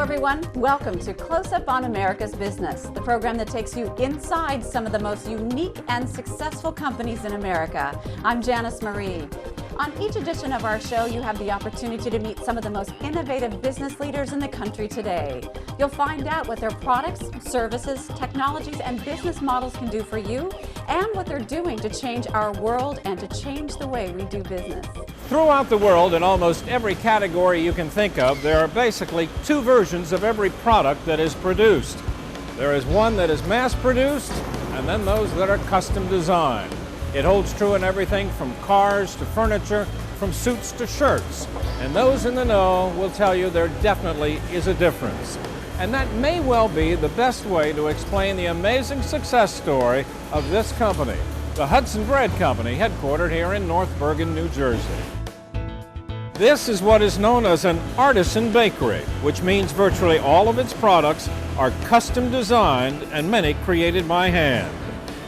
everyone. Welcome to Close Up on America's Business, the program that takes you inside some of the most unique and successful companies in America. I'm Janice Marie. On each edition of our show, you have the opportunity to meet some of the most innovative business leaders in the country today. You'll find out what their products, services, technologies, and business models can do for you, and what they're doing to change our world and to change the way we do business. Throughout the world, in almost every category you can think of, there are basically two versions of every product that is produced. There is one that is mass-produced, and then those that are custom designed. It holds true in everything from cars to furniture, from suits to shirts. And those in the know will tell you there definitely is a difference. And that may well be the best way to explain the amazing success story of this company, the Hudson Bread Company, headquartered here in North Bergen, New Jersey. This is what is known as an artisan bakery, which means virtually all of its products are custom designed and many created by hand.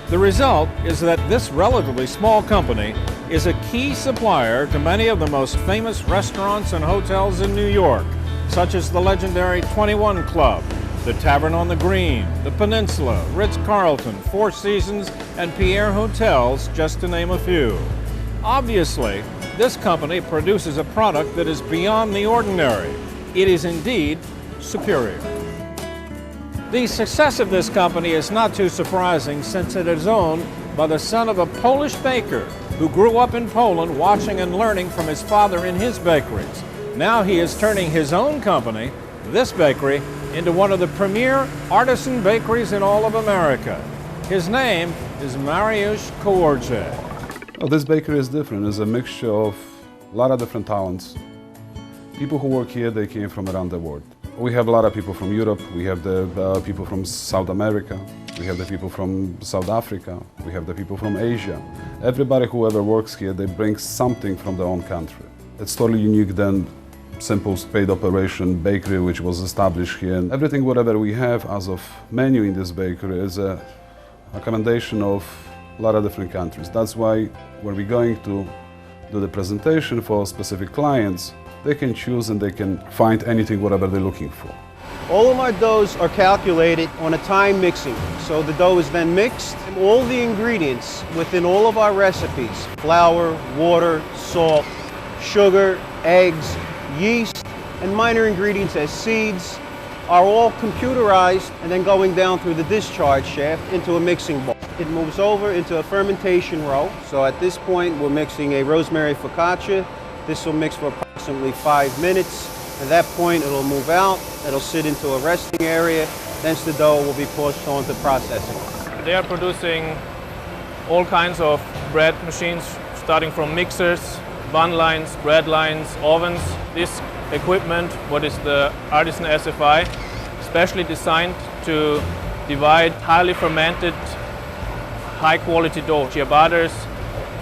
The result is that this relatively small company is a key supplier to many of the most famous restaurants and hotels in New York, such as the legendary 21 Club, the Tavern on the Green, the Peninsula, Ritz-Carlton, Four Seasons, and Pierre Hotels, just to name a few. Obviously, this company produces a product that is beyond the ordinary. It is indeed superior. The success of this company is not too surprising, since it is owned by the son of a Polish baker who grew up in Poland watching and learning from his father in his bakeries. Now he is turning his own company, this bakery, into one of the premier artisan bakeries in all of America. His name is Mariusz Kowarczyk. Well, this bakery is different. It's a mixture of a lot of different talents. People who work here, they came from around the world. We have a lot of people from Europe, we have the people from South America, we have the people from South Africa, we have the people from Asia. Everybody who ever works here, they bring something from their own country. It's totally unique than simple paid operation bakery which was established here. And everything whatever we have as of menu in this bakery is a recommendation of a lot of different countries. That's why when we're going to do the presentation for specific clients, they can choose and they can find anything whatever they're looking for. All of our doughs are calculated on a time mixing. So the dough is then mixed, and all the ingredients within all of our recipes, flour, water, salt, sugar, eggs, yeast, and minor ingredients as seeds, are all computerized and then going down through the discharge shaft into a mixing bowl. It moves over into a fermentation row. So at this point, we're mixing a rosemary focaccia. This will mix for approximately 5 minutes. At that point, it'll move out, it'll sit into a resting area, then the dough will be pushed on to processing. They are producing all kinds of bread machines, starting from mixers, bun lines, bread lines, ovens. This equipment, what is the Artisan SFI, specially designed to divide highly fermented, high-quality dough, ciabattas,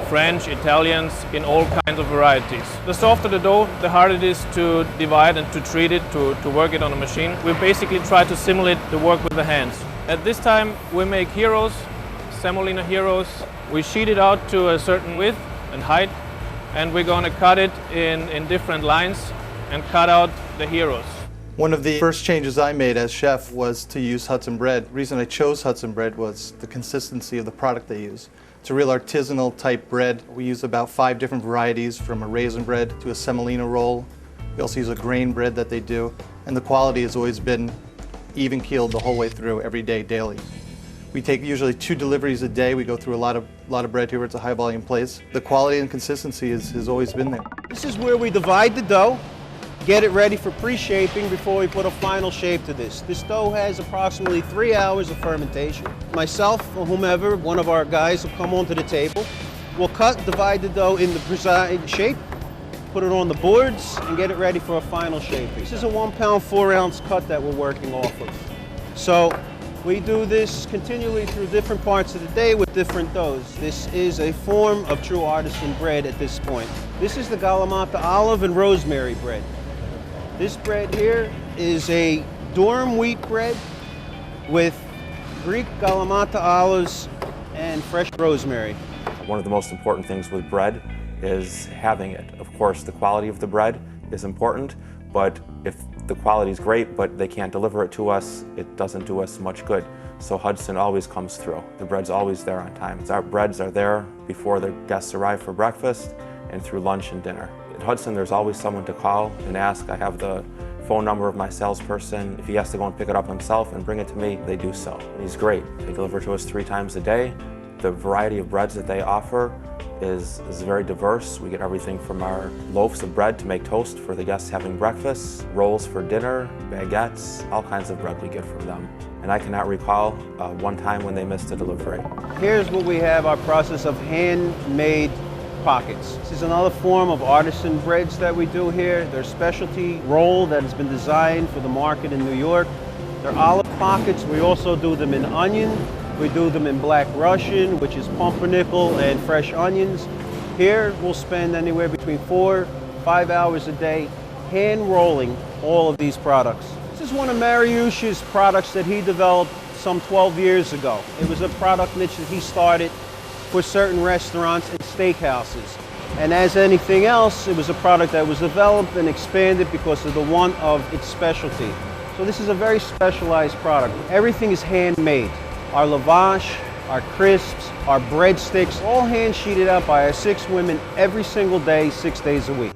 French, Italians, in all kinds of varieties. The softer the dough, the harder it is to divide and to treat it, to work it on a machine. We basically try to simulate the work with the hands. At this time, we make heroes, semolina heroes. We sheet it out to a certain width and height, and we're going to cut it in different lines and cut out the heroes. One of the first changes I made as chef was to use Hudson Bread. The reason I chose Hudson Bread was the consistency of the product they use. It's a real artisanal type bread. We use about 5 different varieties, from a raisin bread to a semolina roll. We also use a grain bread that they do, and the quality has always been even keeled the whole way through, every day, daily. We take usually 2 deliveries a day. We go through a lot of bread here. It's a high volume place. The quality and consistency has always been there. This is where we divide the dough, get it ready for pre-shaping before we put a final shape to this. This dough has approximately 3 hours of fermentation. Myself or whomever, one of our guys will come onto the table. We'll divide the dough in the precise shape, put it on the boards, and get it ready for a final shaping. This is a 1 pound, 4 ounce cut that we're working off of. So we do this continually through different parts of the day with different doughs. This is a form of true artisan bread at this point. This is the Kalamata olive and rosemary bread. This bread here is a durum wheat bread with Greek Kalamata olives and fresh rosemary. One of the most important things with bread is having it. Of course, the quality of the bread is important, but if the quality's great, but they can't deliver it to us, it doesn't do us much good. So Hudson always comes through. The bread's always there on time. Our breads are there before the guests arrive for breakfast and through lunch and dinner. At Hudson, there's always someone to call and ask. I have the phone number of my salesperson. If he has to go and pick it up himself and bring it to me, they do so. And he's great. They deliver to us 3 times a day. The variety of breads that they offer is very diverse. We get everything from our loaves of bread to make toast for the guests having breakfast, rolls for dinner, baguettes, all kinds of bread we get from them. And I cannot recall one time when they missed a delivery. Here's what we have, our process of handmade pockets. This is another form of artisan breads that we do here. They're specialty roll that has been designed for the market in New York. They're olive pockets. We also do them in onion. We do them in black Russian, which is pumpernickel and fresh onions. Here we'll spend anywhere between 4-5 hours a day hand rolling all of these products. This is one of Mariusz's products that he developed some 12 years ago. It was a product niche that he started for certain restaurants and steakhouses. And as anything else, it was a product that was developed and expanded because of the want of its specialty. So this is a very specialized product. Everything is handmade. Our lavash, our crisps, our breadsticks, all hand sheeted out by our 6 women every single day, 6 days a week.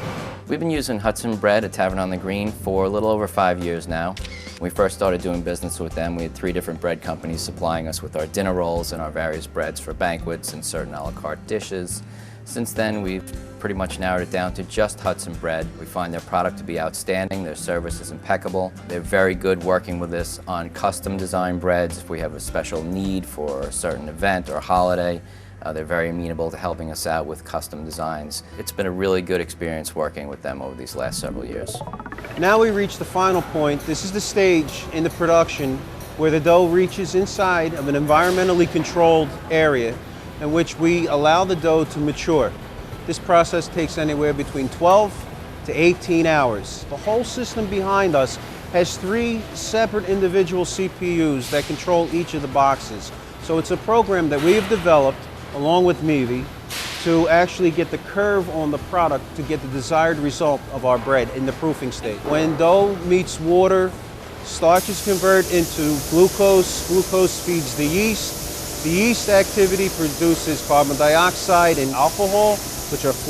We've been using Hudson Bread at Tavern on the Green for a little over 5 years now. When we first started doing business with them, we had 3 different bread companies supplying us with our dinner rolls and our various breads for banquets and certain a la carte dishes. Since then, we've pretty much narrowed it down to just Hudson Bread. We find their product to be outstanding, their service is impeccable. They're very good working with us on custom design breads. If we have a special need for a certain event or holiday, they're very amenable to helping us out with custom designs. It's been a really good experience working with them over these last several years. Now we reach the final point. This is the stage in the production where the dough reaches inside of an environmentally controlled area in which we allow the dough to mature. This process takes anywhere between 12 to 18 hours. The whole system behind us has 3 separate individual CPUs that control each of the boxes. So it's a program that we have developed along with Mevi to actually get the curve on the product to get the desired result of our bread in the proofing state. When dough meets water, starches convert into glucose. Glucose feeds the yeast. The yeast activity produces carbon dioxide and alcohol, which are